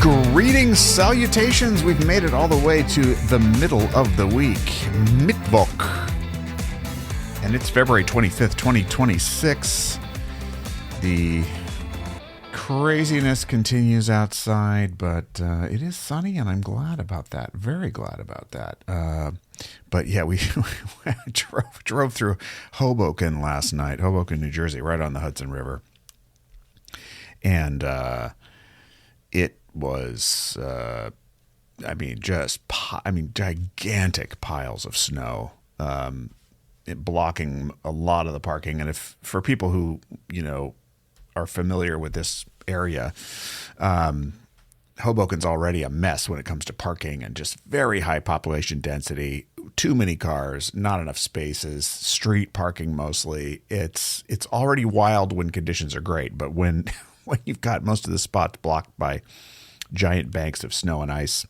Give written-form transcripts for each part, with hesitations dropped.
Greetings, salutations. We've made it all the way to the middle of the week. Mittwoch. And it's February 25th, 2026. The craziness continues outside, but it is sunny, and I'm glad about that. Very glad about that. But yeah, we drove through Hoboken last night, Hoboken, New Jersey, right on the Hudson River. And it was, gigantic piles of snow, blocking a lot of the parking. And if for people who, are familiar with this area, Hoboken's already a mess when it comes to parking and just very high population density, too many cars, not enough spaces, street parking mostly. It's already wild when conditions are great, but when you've got most of the spots blocked by giant banks of snow and ice,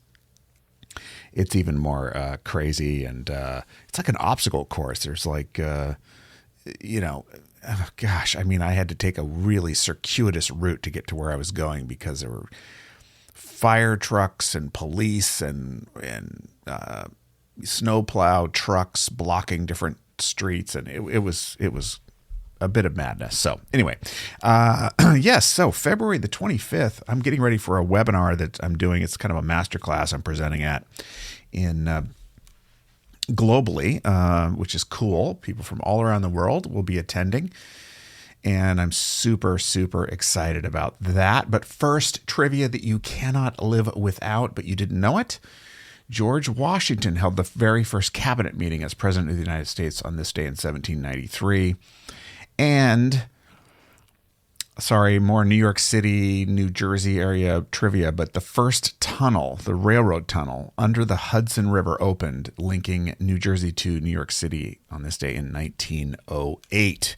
it's even more crazy. And it's like an obstacle course. There's like, I had to take a really circuitous route to get to where I was going because there were fire trucks and police and snowplow trucks blocking different streets, and it was a bit of madness. So anyway, yes. So February the 25th, I'm getting ready for a webinar that I'm doing. It's kind of a masterclass I'm presenting at in globally, which is cool. People from all around the world will be attending, and I'm super, super excited about that. But first, trivia that you cannot live without, but you didn't know it. George Washington held the very first cabinet meeting as president of the United States on this day in 1793. And, more New York City, New Jersey area trivia, but the first tunnel, the railroad tunnel under the Hudson River opened, linking New Jersey to New York City on this day in 1908.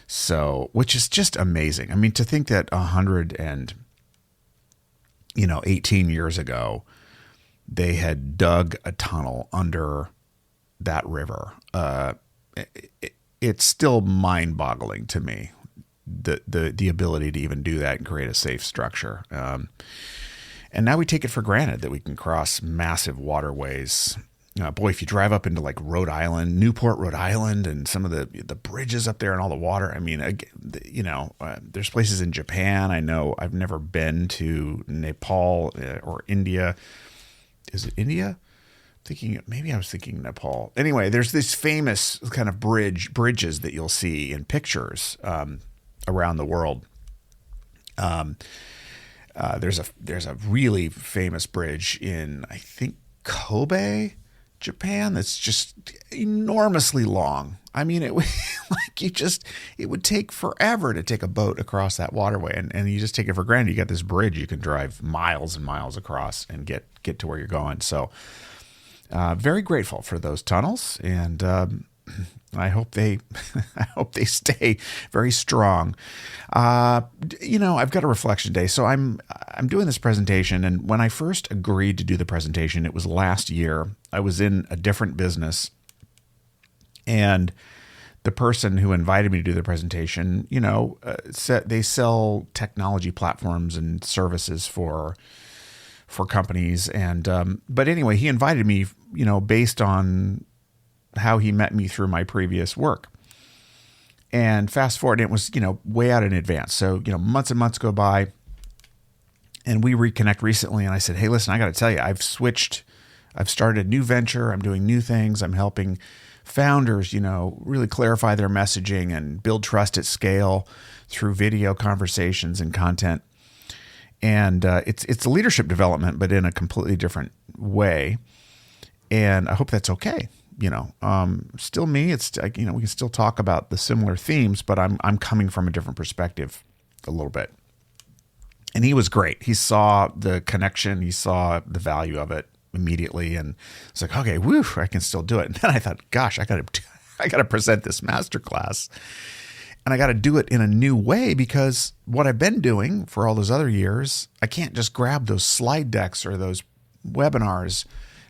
So, which is just amazing. I mean, to think that 18 years ago, they had dug a tunnel under that river. It's still mind-boggling to me, the ability to even do that and create a safe structure. And now we take it for granted that we can cross massive waterways. If you drive up into like Rhode Island, Newport, Rhode Island, and some of the bridges up there and all the water. I mean, there's places in Japan. I know I've never been to Nepal or India. Is it India? Maybe I was thinking Nepal. Anyway, there's this famous kind of bridges that you'll see in pictures around the world. There's a really famous bridge in, I think, Kobe, Japan, that's just enormously long. I mean, it would take forever to take a boat across that waterway, and you just take it for granted. You got this bridge you can drive miles and miles across and get to where you're going. So, very grateful for those tunnels, and I hope they stay very strong. I've got a reflection day, so I'm doing this presentation, and when I first agreed to do the presentation, it was last year. I was in a different business, and the person who invited me to do the presentation, they sell technology platforms and services for companies, and but anyway, he invited me, based on how he met me through my previous work. And fast forward, it was, way out in advance. So, months and months go by, and we reconnect recently. And I said, hey, listen, I got to tell you, I've started a new venture. I'm doing new things. I'm helping founders, really clarify their messaging and build trust at scale through video conversations and content. And it's leadership development, but in a completely different way. And I hope that's okay. Still me. It's we can still talk about the similar themes, but I'm coming from a different perspective a little bit. And he was great. He saw the connection. He saw the value of it immediately, and it's like, okay, woo, I can still do it. And then I thought, gosh, I got to present this masterclass. And I got to do it in a new way, because what I've been doing for all those other years, I can't just grab those slide decks or those webinars.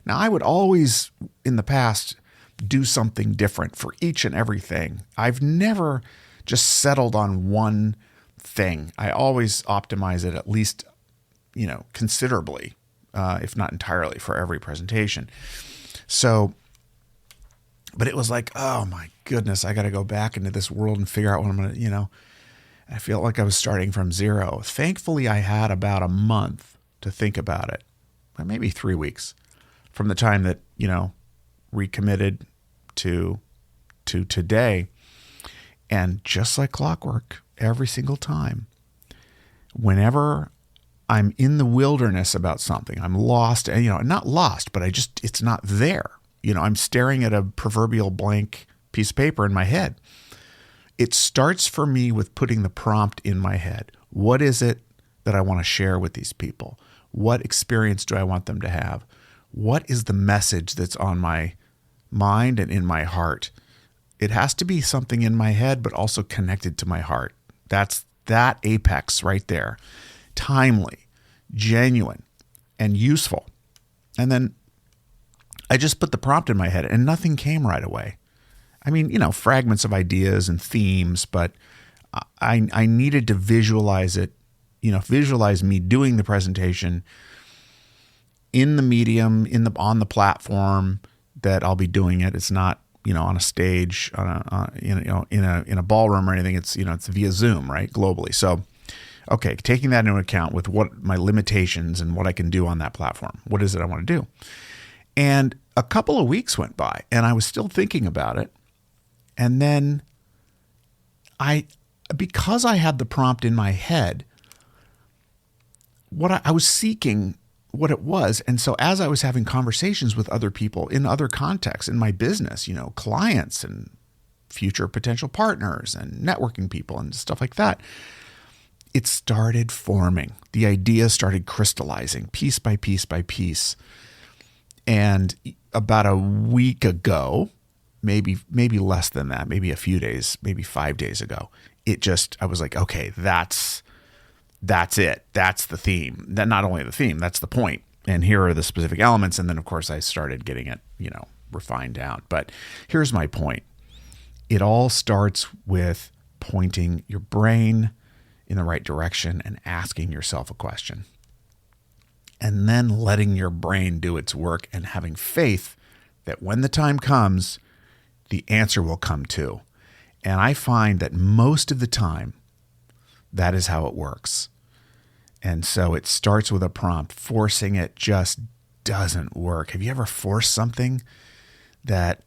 Now, I would always, in the past, do something different for each and everything. I've never just settled on one thing. I always optimize it at least, considerably, if not entirely, for every presentation. So, but it was like, oh my goodness, I got to go back into this world and figure out what I'm going to, I feel like I was starting from zero. Thankfully, I had about a month to think about it, maybe 3 weeks from the time that, recommitted to today. And just like clockwork, every single time, whenever I'm in the wilderness about something, I'm lost, and, not lost, but it's not there. I'm staring at a proverbial blank piece of paper in my head. It starts for me with putting the prompt in my head. What is it that I want to share with these people? What experience do I want them to have? What is the message that's on my mind and in my heart? It has to be something in my head, but also connected to my heart. That's that apex right there. Timely, genuine, and useful. And then I just put the prompt in my head and nothing came right away. I mean, fragments of ideas and themes, but I needed to visualize it, visualize me doing the presentation in the medium, on the platform that I'll be doing it. It's not, on a stage, in a ballroom or anything. It's, it's via Zoom, right? Globally. So, okay, taking that into account with what my limitations and what I can do on that platform. What is it I want to do? And a couple of weeks went by and I was still thinking about it. And then because I had the prompt in my head, what I was seeking what it was. And so as I was having conversations with other people in other contexts in my business, clients and future potential partners and networking people and stuff like that, it started forming. The idea started crystallizing piece by piece by piece. And about a week ago, maybe less than that, maybe a few days, maybe 5 days ago, I was like, okay, that's it. That's the theme. That not only the theme, that's the point. And here are the specific elements. And then of course I started getting it, refined down. But here's my point. It all starts with pointing your brain in the right direction and asking yourself a question. And then letting your brain do its work and having faith that when the time comes, the answer will come too. And I find that most of the time, that is how it works. And so it starts with a prompt. Forcing it just doesn't work. Have you ever forced something that,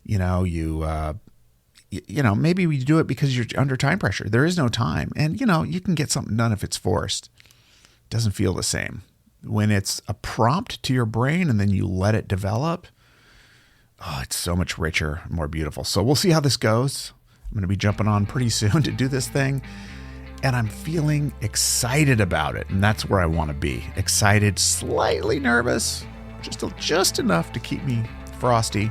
maybe we do it because you're under time pressure. There is no time. And, you can get something done if it's forced. It doesn't feel the same. When it's a prompt to your brain and then you let it develop, it's so much richer, more beautiful. So we'll see how this goes. I'm going to be jumping on pretty soon to do this thing. And I'm feeling excited about it. And that's where I want to be. Excited, slightly nervous, just enough to keep me frosty,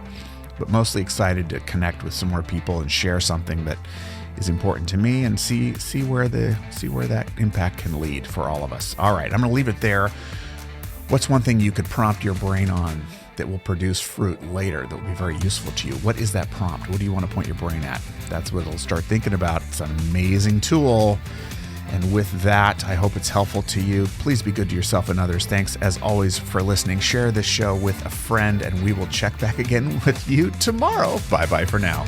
but mostly excited to connect with some more people and share something that is important to me and see where that impact can lead for all of us. All right, I'm going to leave it there. What's one thing you could prompt your brain on that will produce fruit later that will be very useful to you? What is that prompt? What do you want to point your brain at? That's what it'll start thinking about. It's an amazing tool. And with that, I hope it's helpful to you. Please be good to yourself and others. Thanks, as always, for listening. Share this show with a friend, and we will check back again with you tomorrow. Bye-bye for now.